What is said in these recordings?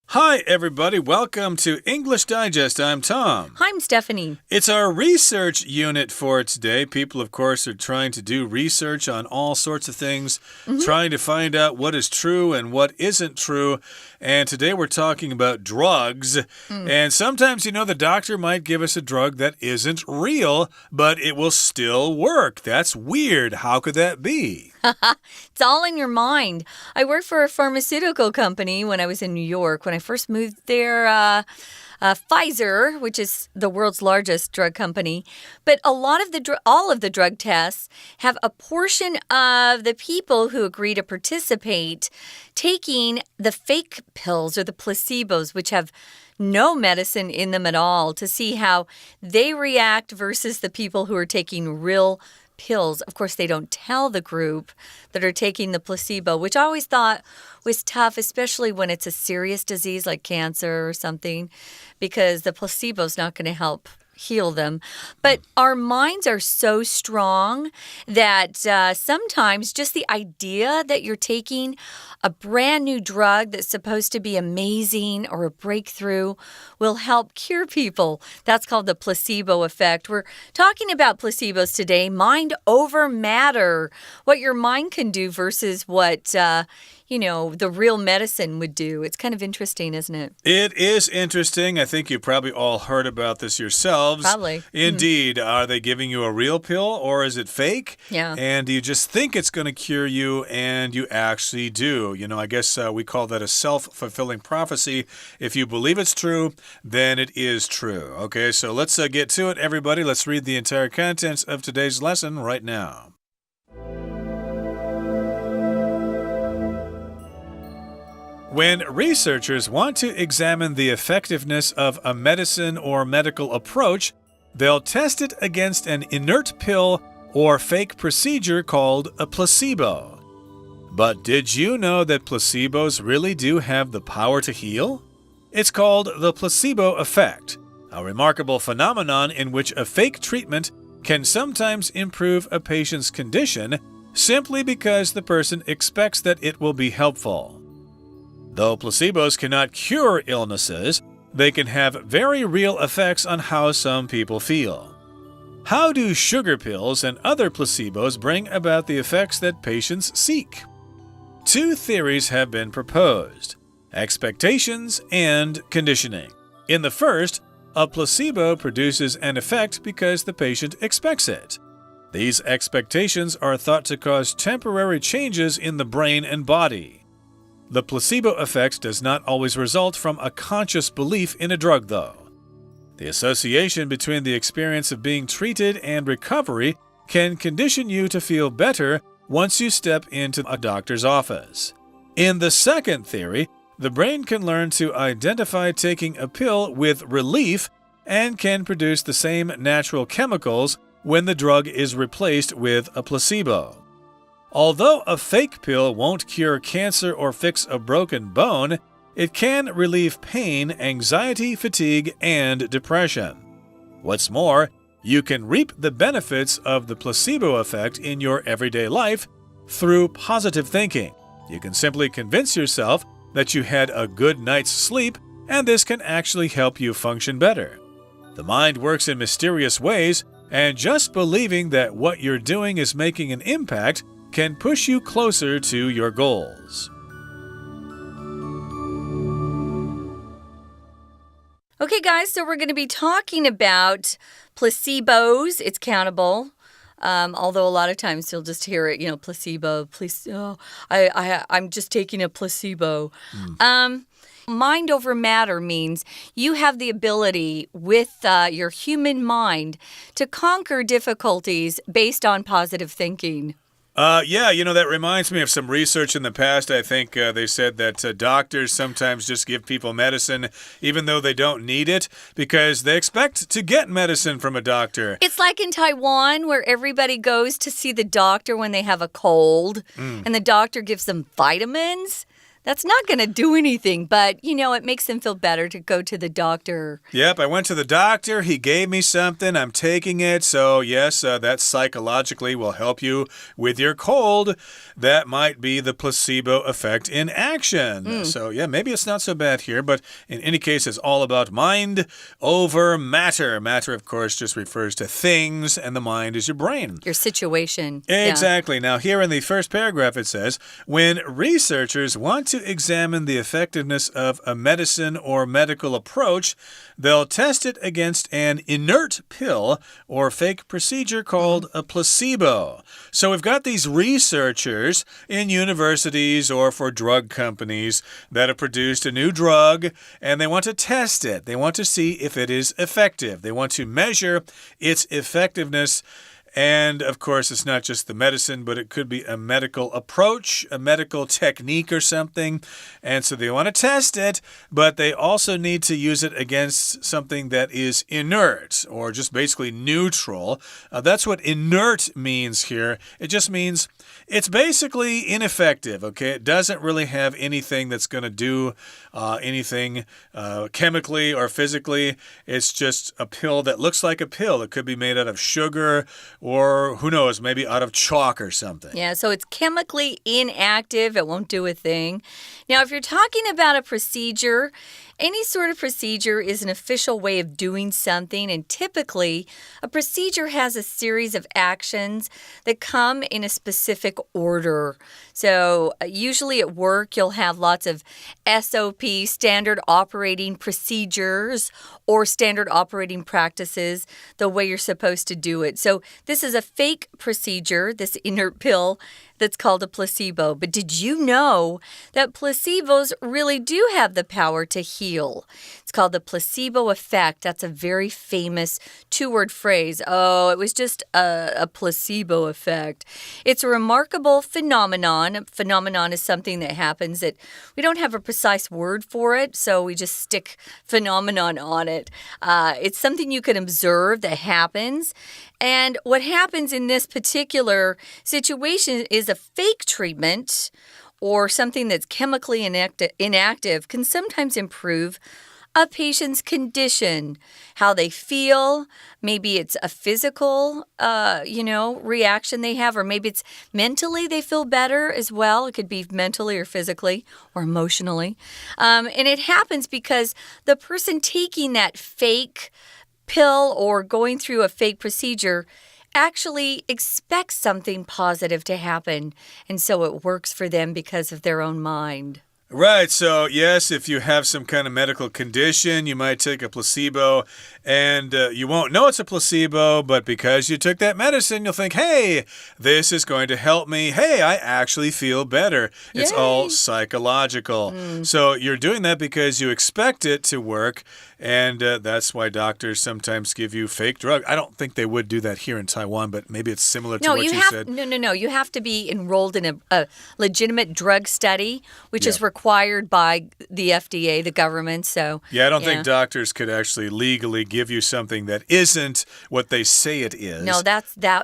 Hi, everybody. Welcome to English Digest. I'm Tom. Hi, I'm Stephanie. It's our research unit for today. People, of course, are trying to do research on all sorts of things, trying to find out what is true and what isn't true. And today we're talking about drugs. And sometimes, the doctor might give us a drug that isn't real, but it will still work. That's weird. How could that be? It's all in your mind. I worked for a pharmaceutical company when I was in New York. When I first moved there, Pfizer, which is the world's largest drug company. But all of the drug tests have a portion of the people who agree to participate taking the fake pills or the placebos, which have no medicine in them at all, to see how they react versus the people who are taking real pills. Of course, they don't tell the group that are taking the placebo, which I always thought was tough, especially when it's a serious disease like cancer or something, because the placebo is not going to help heal them. But our minds are so strong that sometimes just the idea that you're taking a brand new drug that's supposed to be amazing or a breakthrough will help cure people. That's called the placebo effect. We're talking about placebos today, mind over matter, what your mind can do versus what the real medicine would do. It's kind of interesting, isn't it? It is interesting. I think you probably all heard about this yourselves. Probably. Indeed. Are they giving you a real pill or is it fake? Yeah. And do you just think it's going to cure you and you actually do? I guess we call that a self-fulfilling prophecy. If you believe it's true, then it is true. Okay, so let's get to it, everybody. Let's read the entire contents of today's lesson right now. When researchers want to examine the effectiveness of a medicine or medical approach, they'll test it against an inert pill or fake procedure called a placebo. But did you know that placebos really do have the power to heal? It's called the placebo effect, a remarkable phenomenon in which a fake treatment can sometimes improve a patient's condition simply because the person expects that it will be helpful. Though placebos cannot cure illnesses, they can have very real effects on how some people feel. How do sugar pills and other placebos bring about the effects that patients seek? Two theories have been proposed: expectations and conditioning. In the first, a placebo produces an effect because the patient expects it. These expectations are thought to cause temporary changes in the brain and body. The placebo effect does not always result from a conscious belief in a drug, though. The association between the experience of being treated and recovery can condition you to feel better once you step into a doctor's office. In the second theory, the brain can learn to identify taking a pill with relief and can produce the same natural chemicals when the drug is replaced with a placebo. Although a fake pill won't cure cancer or fix a broken bone, it can relieve pain, anxiety, fatigue, and depression. What's more, you can reap the benefits of the placebo effect in your everyday life through positive thinking. You can simply convince yourself that you had a good night's sleep, and this can actually help you function better. The mind works in mysterious ways, and just believing that what you're doing is making an impact can push you closer to your goals. Okay, guys, so we're going to be talking about placebos. It's countable. Although a lot of times you'll just hear it, placebo. I'm just taking a placebo. Mind over matter means you have the ability with your human mind to conquer difficulties based on positive thinking. That reminds me of some research in the past. I think they said that doctors sometimes just give people medicine even though they don't need it because they expect to get medicine from a doctor. It's like in Taiwan where everybody goes to see the doctor when they have a cold and the doctor gives them vitamins. That's not going to do anything, but, it makes them feel better to go to the doctor. Yep, I went to the doctor. He gave me something. I'm taking it. So, yes, that psychologically will help you with your cold. That might be the placebo effect in action. So, yeah, maybe it's not so bad here, but in any case, it's all about mind over matter. Matter, of course, just refers to things, and the mind is your brain. Your situation. Exactly. Now, here in the first paragraph, it says, when researchers want to examine the effectiveness of a medicine or medical approach, they'll test it against an inert pill or fake procedure called a placebo. So we've got these researchers in universities or for drug companies that have produced a new drug, and they want to test it. They want to see if it is effective. They want to measure its effectiveness. And, of course, it's not just the medicine, but it could be a medical approach, a medical technique or something. And so they want to test it, but they also need to use it against something that is inert or just basically neutral. That's what inert means here. It just means it's basically ineffective, okay? It doesn't really have anything that's going to do anything chemically or physically. It's just a pill that looks like a pill. It could be made out of sugar, or who knows, maybe out of chalk or something. Yeah, so it's chemically inactive. It won't do a thing. Now, if you're talking about a procedure, any sort of procedure is an official way of doing something, and typically a procedure has a series of actions that come in a specific order. So usually at work, you'll have lots of SOP, standard operating procedures, or standard operating practices, the way you're supposed to do it. So this is a fake procedure, this inert pill, that's called a placebo. But did you know that placebos really do have the power to heal? It's called the placebo effect. That's a very famous two-word phrase. Oh, it was just a placebo effect. It's a remarkable phenomenon. A phenomenon is something that happens that we don't have a precise word for it, so we just stick phenomenon on it. It's something you can observe that happens. And what happens in this particular situation is a fake treatment or something that's chemically inactive can sometimes improve a patient's condition, how they feel. Maybe it's a physical, reaction they have, or maybe it's mentally they feel better as well. It could be mentally or physically or emotionally. And it happens because the person taking that fake pill or going through a fake procedure actually expects something positive to happen, and so it works for them because of their own mind. Right, so yes, if you have some kind of medical condition, you might take a placebo, and you won't know it's a placebo, but because you took that medicine, you'll think, hey, this is going to help me. Hey, I actually feel better. Yay. It's all psychological. So you're doing that because you expect it to work, and that's why doctors sometimes give you fake drugs. I don't think they would do that here in Taiwan, but maybe it's similar to what you said. No. You have to be enrolled in a legitimate drug study, which is required by the FDA, the government. So I don't think doctors could actually legally give you something that isn't what they say it is. No,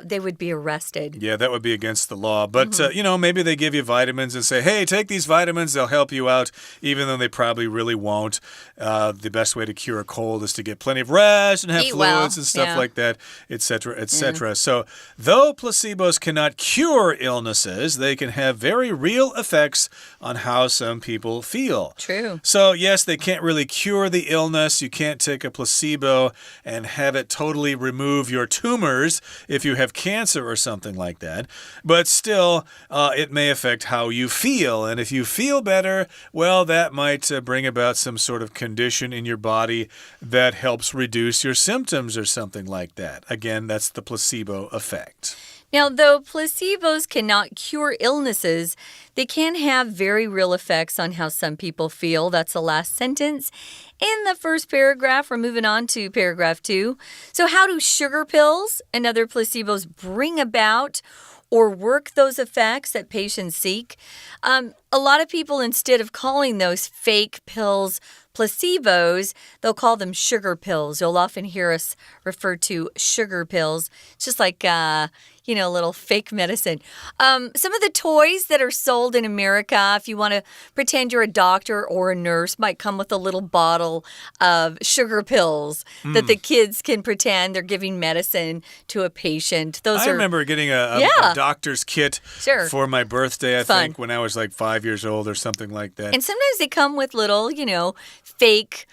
they would be arrested. Yeah, that would be against the law. But, maybe they give you vitamins and say, hey, take these vitamins. They'll help you out, even though they probably really won't. The best way to cure a cold is to get plenty of rest and have fluids and stuff like that, etc., etc. So, though placebos cannot cure illnesses, they can have very real effects on how some people feel. True. So, yes, they can't really cure the illness. You can't take a placebo and have it totally remove your tumors if you have cancer or something like that. But still, it may affect how you feel. And if you feel better, well, that might bring about some sort of condition in your body that helps reduce your symptoms or something like that. Again, that's the placebo effect. Now, though placebos cannot cure illnesses, they can have very real effects on how some people feel. That's the last sentence in the first paragraph. We're moving on to paragraph 2. So how do sugar pills and other placebos bring about or work those effects that patients seek? a lot of people, instead of calling those fake pills placebos, they'll call them sugar pills. You'll often hear us refer to sugar pills. It's just like, little fake medicine. Some of the toys that are sold in America, if you want to pretend you're a doctor or a nurse, might come with a little bottle of sugar pills that the kids can pretend they're giving medicine to a patient. I remember getting a doctor's kit for my birthday, I think, when I was like 5 years old or something like that. And sometimes they come with little, fake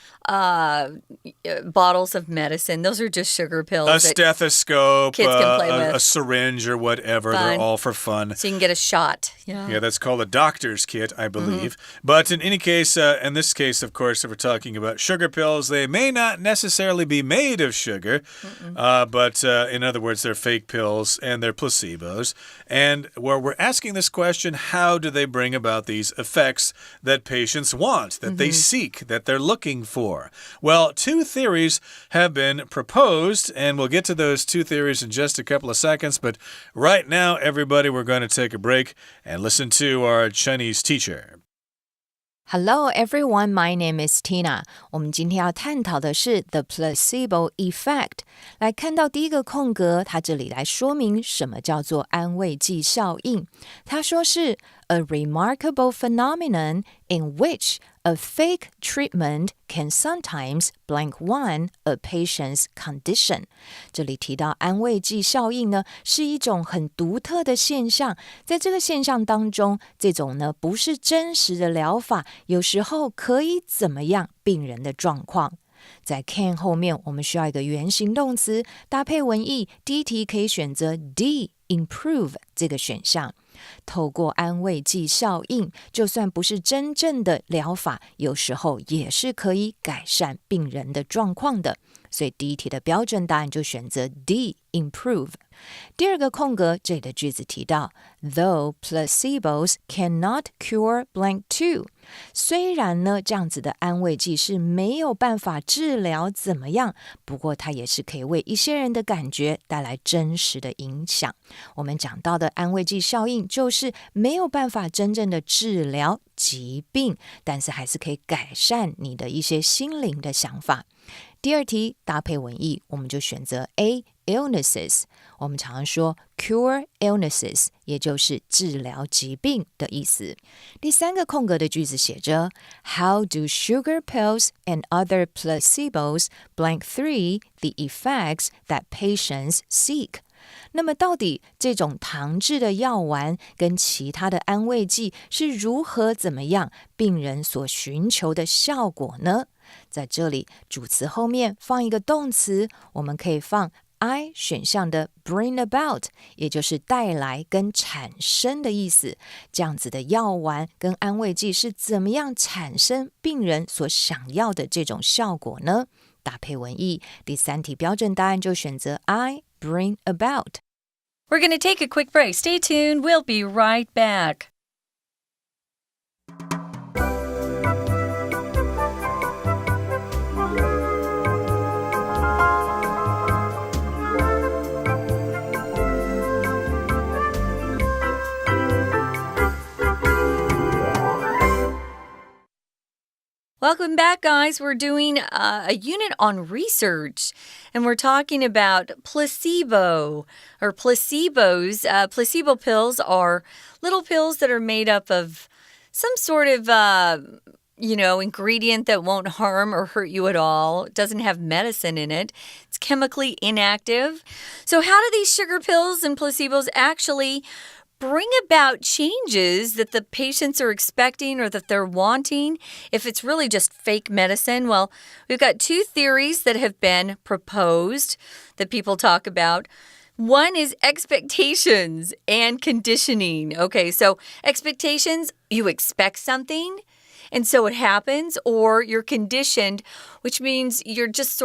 bottles of medicine. Those are just sugar pills. A stethoscope, kids can play with. A syringe or whatever. Fun. They're all for fun. So you can get a shot. Yeah, that's called a doctor's kit, I believe. But in any case, in this case, of course, if we're talking about sugar pills, they may not necessarily be made of sugar, but in other words, they're fake pills and they're placebos. And where we're asking this question, how do they bring about these effects that patients want, that they seek, that they're looking for? Well, two theories have been proposed, and we'll get to those two theories in just a couple of seconds. But right now, everybody, we're going to take a break and listen to our Chinese teacher. Hello everyone, my name is Tina. 我们今天要探讨的是 the placebo effect. 来看到第一个空格，它这里来说明什么叫做安慰剂效应。他说是 a remarkable phenomenon in which a fake treatment can sometimes blank one a patient's condition. 这里提到安慰剂效应呢，是一种很独特的现象。在这个现象当中，这种呢不是真实的疗法，有时候可以怎么样病人的状况。在 can 后面，我们需要一个原形动词搭配文意。第一题可以选择 D improve 这个选项。透过安慰剂效应，就算不是真正的疗法，有时候也是可以改善病人的状况的。所以第一题的标准答案就选择 D improve。第二个空格，这里的句子提到 Though placebos cannot cure blank two， 虽然呢这样子的安慰剂是没有办法治疗怎么样，不过它也是可以为一些人的感觉带来真实的影响。我们讲到的安慰剂效应就是没有办法真正的治疗疾病，但是还是可以改善你的一些心灵的想法。第二题搭配文意，我们就选择 A illnesses。我们常常说 cure illnesses， 也就是治疗疾病的意思。第三个空格的句子写着 How do sugar pills and other placebos blank three the effects that patients seek？那么到底这种糖制的药丸跟其他的安慰剂是如何怎么样病人所寻求的效果呢？在这里主词后面放一个动词，我们可以放 I 选项的 bring about， 也就是带来跟产生的意思。这样子的药丸跟安慰剂是怎么样产生病人所想要的这种效果呢？搭配文意，第三题标准答案就选择 I bring about。 We're going to take a quick break. Stay tuned. We'll be right back. Welcome back, guys. We're doing a unit on research, and we're talking about placebo or placebos. Placebo pills are little pills that are made up of some sort of, ingredient that won't harm or hurt you at all. It doesn't have medicine in it. It's chemically inactive. So how do these sugar pills and placebos actually bring about changes that the patients are expecting or that they're wanting if it's really just fake medicine? Well, we've got two theories that have been proposed that people talk about. One is expectations and conditioning. Okay, so expectations, you expect something, and so it happens, or you're conditioned, which means you're just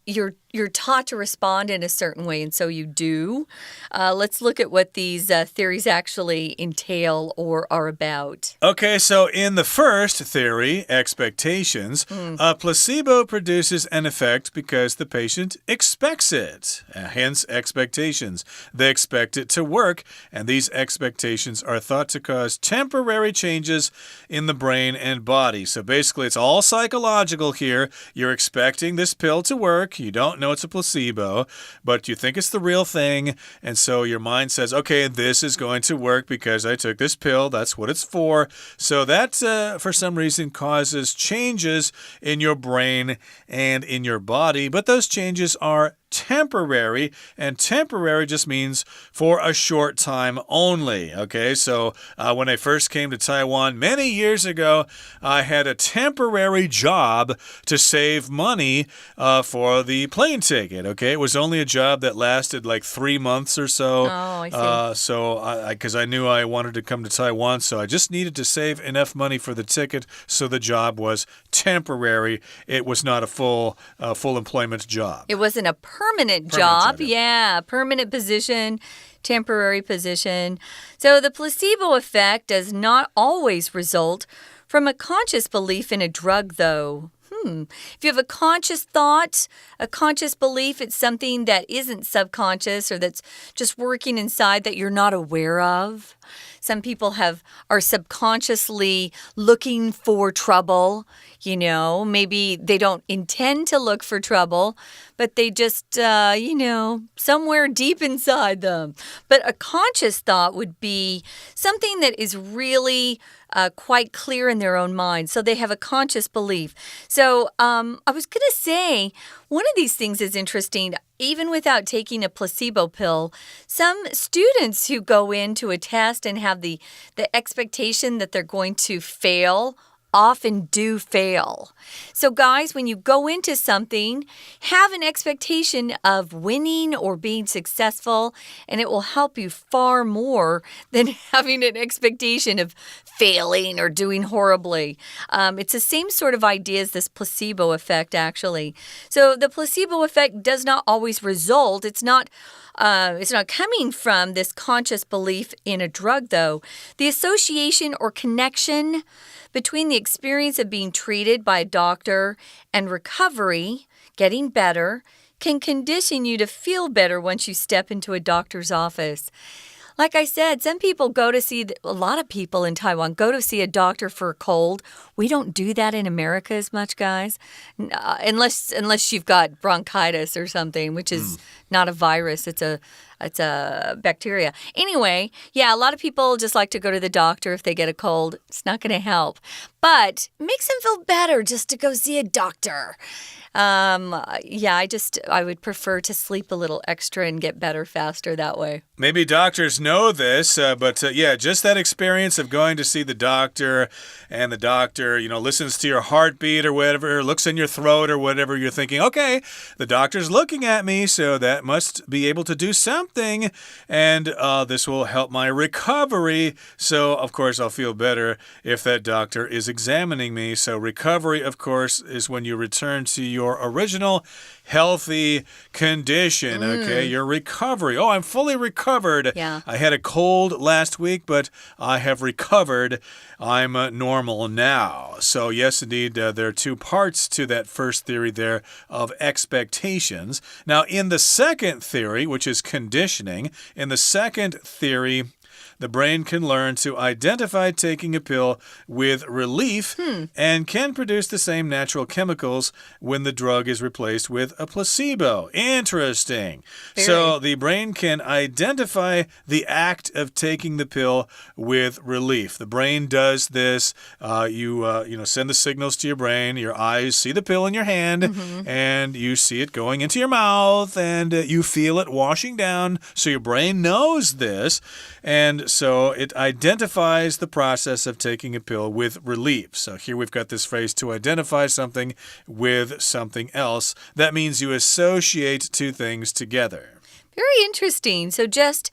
you're you're taught to respond in a certain way, and so you do. Let's look at what these theories actually entail or are about. Okay, so in the first theory, expectations, a placebo produces an effect because the patient expects it. Hence, expectations. They expect it to work, and these expectations are thought to cause temporary changes in the brain and body. So basically, it's all psychological here. You're expecting this pill to work. You don't know it's a placebo, but you think it's the real thing, and so your mind says, okay, this is going to work because I took this pill. That's what it's for. So that, for some reason, causes changes in your brain and in your body, but those changes are temporary, and temporary just means for a short time only. Okay, so when I first came to Taiwan many years ago, I had a temporary job to save money for the plane ticket. Okay, it was only a job that lasted like 3 months or so. Oh, I see. Because I knew I wanted to come to Taiwan, so I just needed to save enough money for the ticket, so the job was temporary. It was not a full employment job. It wasn't a permanent job. Yeah, permanent position, temporary position. So the placebo effect does not always result from a conscious belief in a drug, though. If you have a conscious thought, a conscious belief, it's something that isn't subconscious or that's just working inside that you're not aware of. Some people are subconsciously looking for trouble. You know, maybe they don't intend to look for trouble, but they just, somewhere deep inside them. But a conscious thought would be something that is really quite clear in their own mind. So they have a conscious belief. So I was going to say, one of these things is interesting. Even without taking a placebo pill, some students who go into a test and have the expectation that they're going to fail often do fail. So guys, when you go into something, have an expectation of winning or being successful, and it will help you far more than having an expectation of failing or doing horribly. It's the same sort of idea as this placebo effect, actually. So the placebo effect does not always result. It's not coming from this conscious belief in a drug, though. The association or connection between the experience of being treated by a doctor and recovery, getting better, can condition you to feel better once you step into a doctor's office. Like I said, a lot of people in Taiwan go to see a doctor for a cold. We don't do that in America as much, guys, unless you've got bronchitis or something, which is not a virus. It's a bacteria. Anyway, yeah, a lot of people just like to go to the doctor if they get a cold. It's not going to help. But it makes them feel better just to go see a doctor. I would prefer to sleep a little extra and get better faster that way. Maybe doctors know this, but just that experience of going to see the doctor, and the doctor, listens to your heartbeat or whatever, looks in your throat or whatever, you're thinking, okay, the doctor's looking at me, so that must be able to do something, and this will help my recovery. So, of course, I'll feel better if that doctor is examining me. So recovery, of course, is when you return to your original healthy condition. Okay, your recovery. Oh, I'm fully recovered. Yeah. I had a cold last week, but I have recovered. I'm normal now. So yes, indeed, there are two parts to that first theory there of expectations. Now, in the second theory, which is conditioning, in the second theory, the brain can learn to identify taking a pill with relief and can produce the same natural chemicals when the drug is replaced with a placebo. Interesting. So the brain can identify the act of taking the pill with relief. The brain does this. You send the signals to your brain. Your eyes see the pill in your hand, and you see it going into your mouth, and you feel it washing down. So your brain knows this, and so it identifies the process of taking a pill with relief. So here we've got this phrase, to identify something with something else. That means you associate two things together. Very interesting. So just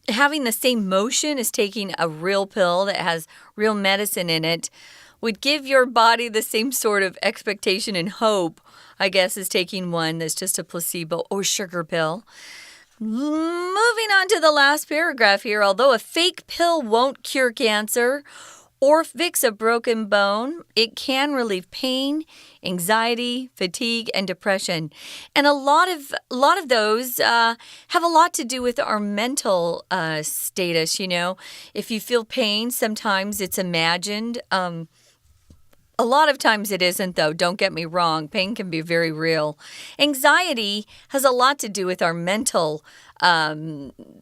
having the same motion as taking a real pill that has real medicine in it would give your body the same sort of expectation and hope, I guess, as taking one that's just a placebo or sugar pill. Moving on to the last paragraph here. Although a fake pill won't cure cancer or fix a broken bone, it can relieve pain, anxiety, fatigue, and depression. And a lot of those have a lot to do with our mental status, you know. If you feel pain, sometimes it's imagined. A lot of times it isn't, though. Don't get me wrong. Pain can be very real. Anxiety has a lot to do with our mental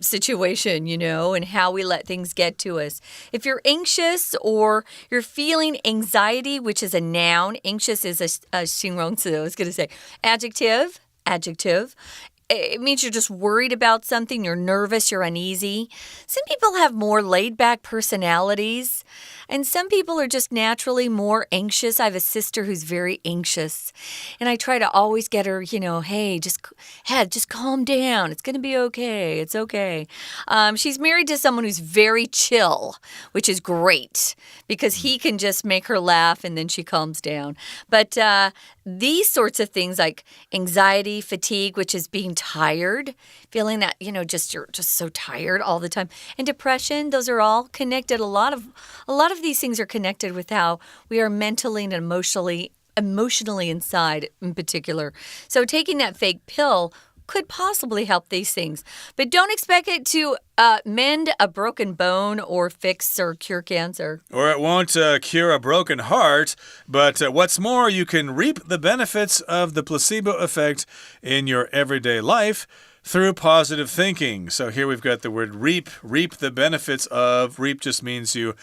situation, you know, and how we let things get to us. If you're anxious or you're feeling anxiety, which is a noun, anxious is a 形容词, I was going to say. Adjective. It means you're just worried about something, you're nervous, you're uneasy. Some people have more laid-back personalities, and some people are just naturally more anxious. I have a sister who's very anxious, and I try to always get her, you know, hey, just calm down. It's going to be okay. It's okay. She's married to someone who's very chill, which is great because he can just make her laugh and then she calms down. But these sorts of things like anxiety, fatigue, which is being tired, feeling that, you know, you're just so tired all the time, and depression, those are all connected. A lot of these things are connected with how we are mentally and emotionally inside in particular. So taking that fake pill could possibly help these things. But don't expect it to mend a broken bone or fix or cure cancer. Or it won't cure a broken heart. But what's more, you can reap the benefits of the placebo effect in your everyday life through positive thinking. So here we've got the word reap. Reap the benefits of. Reap just means you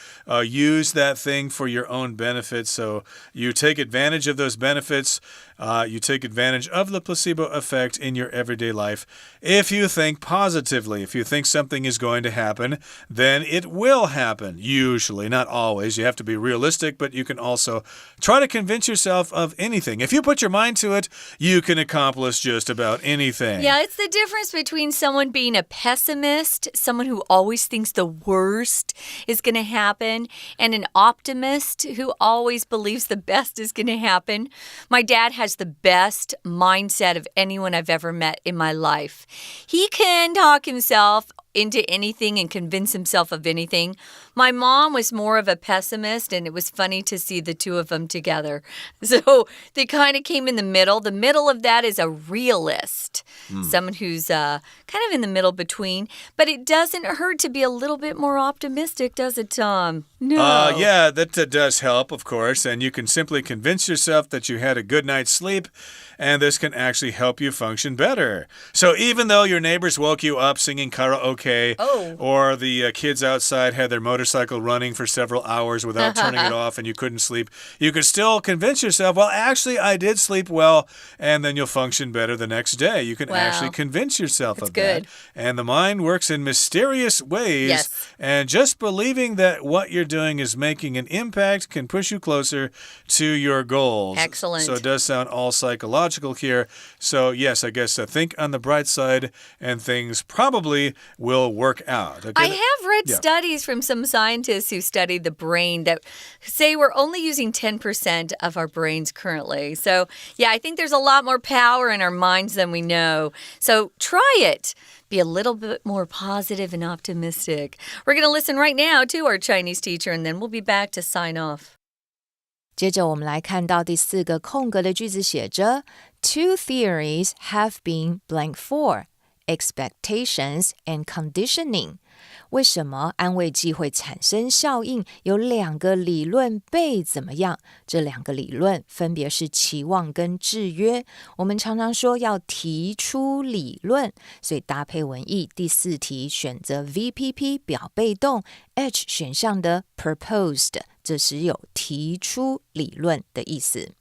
use that thing for your own benefit. So you take advantage of those benefits. You take advantage of the placebo effect in your everyday life. If you think positively, if you think something is going to happen, then it will happen. Usually, not always. You have to be realistic, but you can also try to convince yourself of anything. If you put your mind to it, you can accomplish just about anything. Yeah, it's the difference between someone being a pessimist, someone who always thinks the worst is going to happen, and an optimist who always believes the best is going to happen. My dad has the best mindset of anyone I've ever met in my life. He can talk himself into anything and convince himself of anything. My mom was more of a pessimist, and it was funny to see the two of them together. So they kind of came in the middle. The middle of that is a realist, someone who's kind of in the middle between. But it doesn't hurt to be a little bit more optimistic, does it, Tom? No. Yeah, that does help, of course. And you can simply convince yourself that you had a good night's sleep, and this can actually help you function better. So even though your neighbors woke you up singing karaoke, or the kids outside had their motorcycle running for several hours without turning it off and you couldn't sleep, you could still convince yourself, well, actually, I did sleep well, and then you'll function better the next day. You can actually convince yourself of that. And the mind works in mysterious ways, and just believing that what you're doing is making an impact can push you closer to your goals. Excellent. So it does sound all psychological here. So yes, I guess think on the bright side, and things probably will work out. Okay? I have read studies from some scientists who studied the brain that say we're only using 10% of our brains currently. So, yeah, I think there's a lot more power in our minds than we know. So try it. Be a little bit more positive and optimistic. We're going to listen right now to our Chinese teacher, and then we'll be back to sign off. 接着我们来看到第4个空格的句子写着 Two theories have been blank for expectations and conditioning. 为什么安慰剂会产生效应？有2个理论被怎么样？这2个理论分别是期望跟制约。我们常常说要提出理论，所以搭配文意，第4题选择 VPP 表被动 H 选项的 proposed， 这是有提出理论的意思。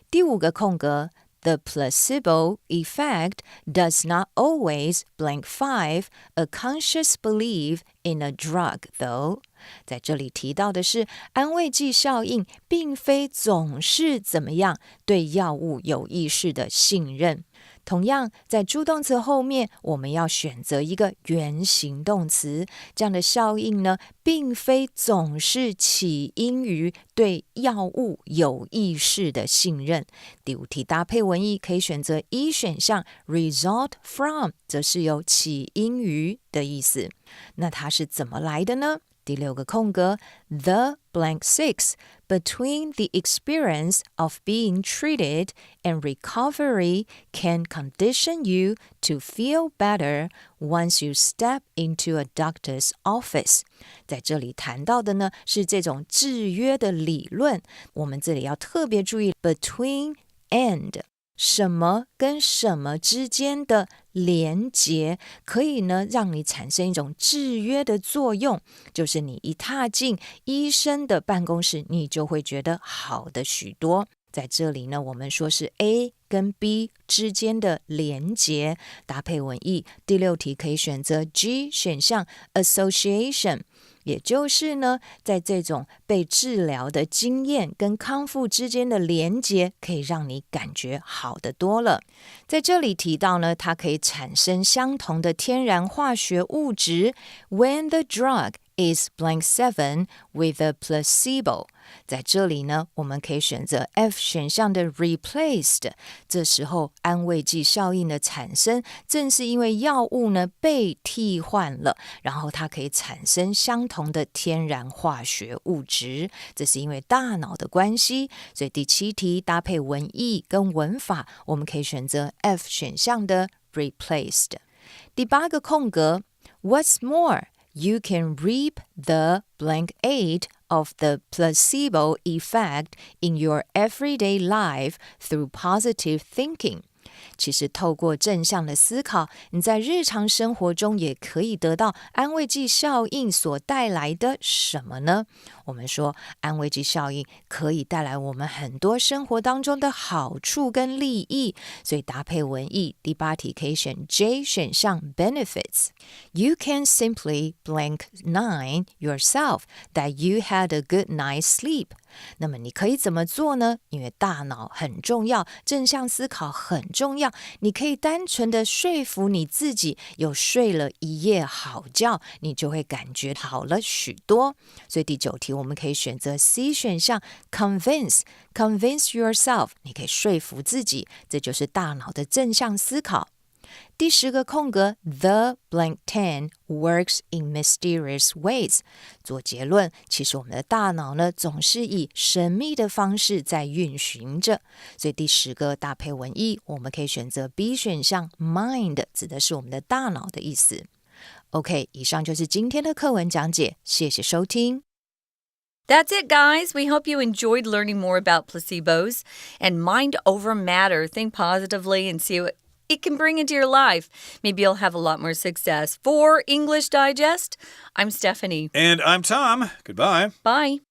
第5个空格The placebo effect does not always blank 5 a conscious belief in a drug, though. 在这里提到的是安慰剂效应并非总是怎么样对药物有意识的信任。同样，在助动词后面，我们要选择一个原形动词。这样的效应呢，并非总是起因于对药物有意识的信任。第5题搭配文意可以选择一选项 result from， 则是有起因于的意思。那它是怎么来的呢？第6个空格 The blank 6 Between the experience of being treated and recovery can condition you to feel better once you step into a doctor's office. 在这里谈到的呢，是这种制约的理论。我们这里要特别注意 between and。什么跟什么之间的连结可以呢让你产生一种制约的作用，就是你一踏进医生的办公室，你就会觉得好的许多。在这里呢，我们说是 A 跟 B 之间的连结，搭配文意。第6题可以选择 G 选项 association， 也就是呢，在这种被治疗的经验跟康复之间的连结，可以让你感觉好得多了。在这里提到呢，它可以产生相同的天然化学物质 when the drug is blank 7 with a placebo。 在这里呢，我们可以选择 F 选项的 replaced。 这时候安慰剂效应的产生，正是因为药物呢被替换了，然后它可以产生相同的天然化学物质，这是因为大脑的关系。所以第7题搭配文意跟文法，我们可以选择 F 选项的 replaced。 第8个空格 What's more?You can reap the blank 8 of the placebo effect in your everyday life through positive thinking. 其实透过正向的思考，你在日常生活中也可以得到安慰剂效应所带来的什么呢？我们说安慰剂效应可以带来我们很多生活当中的好处跟利益，所以搭配文意。第8题可以选 J 选项 benefits. You can simply blank 9 yourself that you had a good night's sleep. 那么你可以怎么做呢？因为大脑很重要，正向思考很重要，你可以单纯的说服你自己有睡了一夜好觉，你就会感觉好了许多。所以第9题我们可以选择 C 选项 convince yourself， 你可以说服自己，这就是大脑的正向思考。第10个空格 The blank 10 works in mysterious ways. 做结论，其实我们的大脑呢总是以神秘的方式在运行着。所以第10个搭配文意，我们可以选择 B 选项 mind， 指的是我们的大脑的意思。OK， 以上就是今天的课文讲解，谢谢收听。That's it, guys. We hope you enjoyed learning more about placebos and mind over matter. Think positively and see what it can bring into your life. Maybe you'll have a lot more success. For English Digest, I'm Stephanie. And I'm Tom. Goodbye. Bye.